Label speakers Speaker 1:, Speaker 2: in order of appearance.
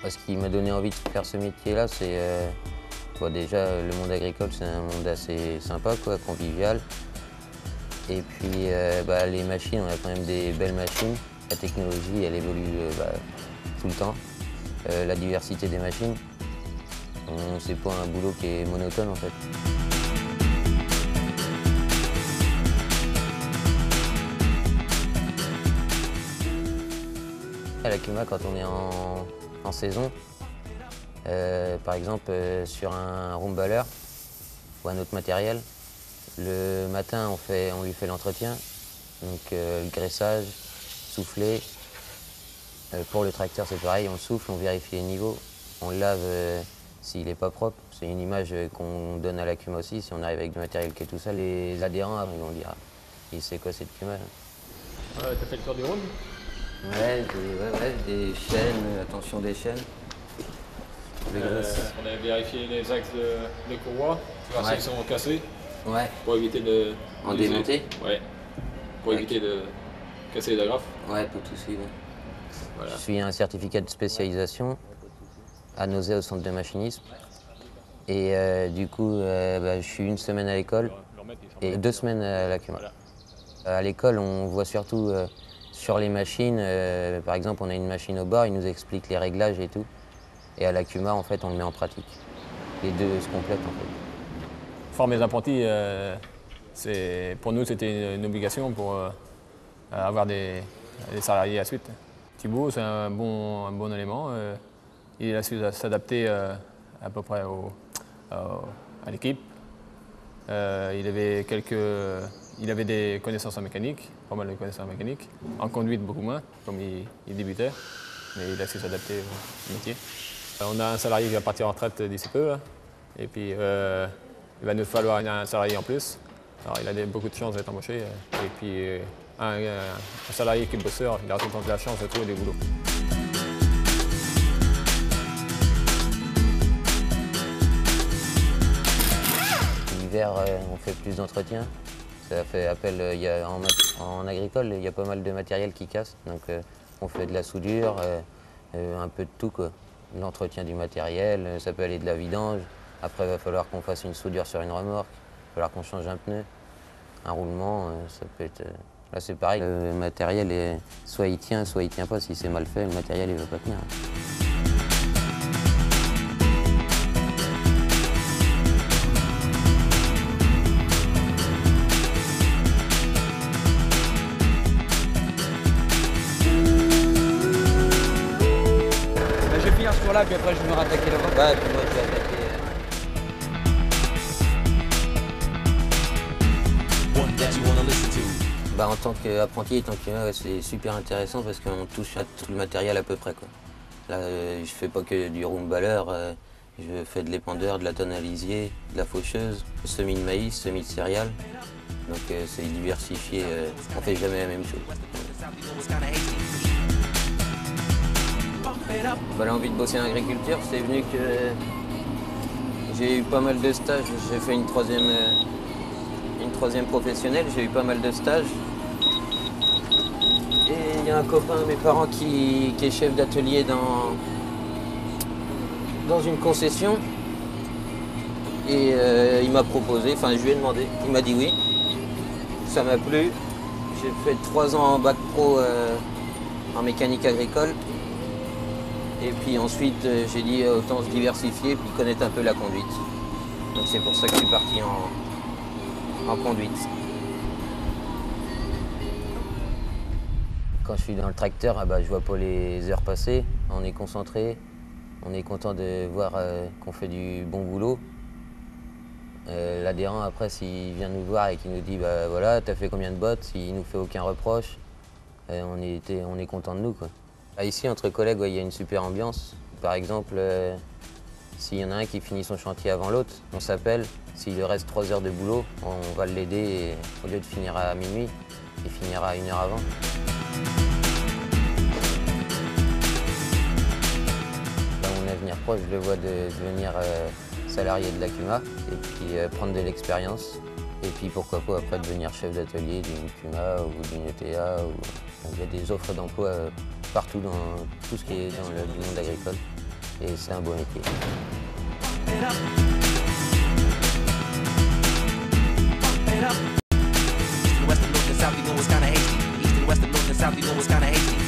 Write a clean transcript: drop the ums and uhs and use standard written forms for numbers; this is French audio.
Speaker 1: Ce qui m'a donné envie de faire ce métier-là, c'est déjà le monde agricole, c'est un monde assez sympa, quoi, convivial. Et puis les machines, on a quand même des belles machines. La technologie, elle évolue tout le temps. La diversité des machines, c'est pas un boulot qui est monotone en fait. À la CUMA, quand on est en saison, par exemple sur un roomballer ou un autre matériel, le matin on lui fait l'entretien, donc le graissage, souffler. Pour le tracteur c'est pareil, on souffle, on vérifie les niveaux, on lave s'il n'est pas propre. C'est une image qu'on donne à la CUMA aussi, si on arrive avec du matériel qui est tout sale, les adhérents ils vont dire ah, il sait quoi cette CUMA là.
Speaker 2: T'as fait le tour du round?
Speaker 1: Ouais, des chaînes, attention des chaînes.
Speaker 2: On a vérifié les axes de courroie, voir s'ils sont cassés.
Speaker 1: Ouais.
Speaker 2: Pour éviter de...
Speaker 1: En démonter?
Speaker 2: Ouais. Pour éviter de casser les agrafes.
Speaker 1: Ouais, pas de soucis. Ouais.
Speaker 2: Voilà.
Speaker 1: Je suis un certificat de spécialisation à Nausée au centre de machinisme. Et du coup, je suis une semaine à l'école et 2 semaines à la CUMA. À l'école, on voit surtout sur les machines, par exemple, on a une machine au bord, ils nous expliquent les réglages et tout. Et à la CUMA, en fait, on le met en pratique. Les deux se complètent, en fait.
Speaker 2: Former les apprentis, pour nous, c'était une obligation pour avoir des salariés à la suite. Thibaut, c'est un bon élément. Il a su s'adapter à peu près à l'équipe. Il avait des connaissances en mécanique, pas mal de connaissances en mécanique. En conduite, beaucoup moins, comme il débutait. Mais il a su s'adapter au métier. On a un salarié qui va partir en retraite d'ici peu. Et puis, il va nous falloir un salarié en plus. Alors, il a beaucoup de chance d'être embauché. Et puis, un salarié qui est bosseur, il a tout le temps de la chance de trouver des boulots.
Speaker 1: L'hiver, on fait plus d'entretien. Ça fait appel, en agricole, il y a pas mal de matériel qui casse. Donc, on fait de la soudure, un peu de tout, quoi. L'entretien du matériel, ça peut aller de la vidange. Après, il va falloir qu'on fasse une soudure sur une remorque. Il va falloir qu'on change un pneu. Un roulement, ça peut être... Là, c'est pareil. Le matériel, soit il tient pas. Si c'est mal fait, le matériel, il ne va pas tenir.
Speaker 3: Je vais finir ce tour-là, puis après je vais me rattaquer là-bas.
Speaker 1: Ouais, puis moi, je vais attaquer... En tant qu'apprenti et tant que c'est super intéressant parce qu'on touche à tout le matériel à peu près, quoi. Là, je fais pas que du roomballer, je fais de l'épandeur, de la tonne à lisier, de la faucheuse, semis de maïs, semis de céréales. Donc c'est diversifié, on fait jamais la même chose. L'envie de bosser en agriculture, c'est venu que j'ai eu pas mal de stages. J'ai fait une troisième professionnelle, j'ai eu pas mal de stages. Et il y a un copain de mes parents qui est chef d'atelier dans une concession. Et il m'a proposé, enfin je lui ai demandé, il m'a dit oui. Ça m'a plu. J'ai fait 3 ans en bac pro en mécanique agricole. Et puis ensuite j'ai dit autant se diversifier puis connaître un peu la conduite. Donc c'est pour ça que je suis parti en conduite. Quand je suis dans le tracteur, je vois pas les heures passer, on est concentré, on est content de voir qu'on fait du bon boulot. L'adhérent après, s'il vient nous voir et qu'il nous dit voilà, t'as fait combien de bottes, s'il nous fait aucun reproche, on est content de nous, quoi. Ici, entre collègues, il y a une super ambiance. Par exemple, s'il y en a un qui finit son chantier avant l'autre, on s'appelle. S'il lui reste 3 heures de boulot, on va l'aider et au lieu de finir à minuit, il finira 1 heure avant. Mon avenir proche, je le vois de devenir salarié de la CUMA et puis prendre de l'expérience. Et puis pourquoi pas après devenir chef d'atelier d'une CUMA ou d'une ETA. Il y a des offres d'emploi partout dans tout ce qui est dans le monde agricole. et c'est un beau métier.
Speaker 4: East and west and north and south, you know it's kinda hasty. East and west and north and south, you know it's kinda hasty.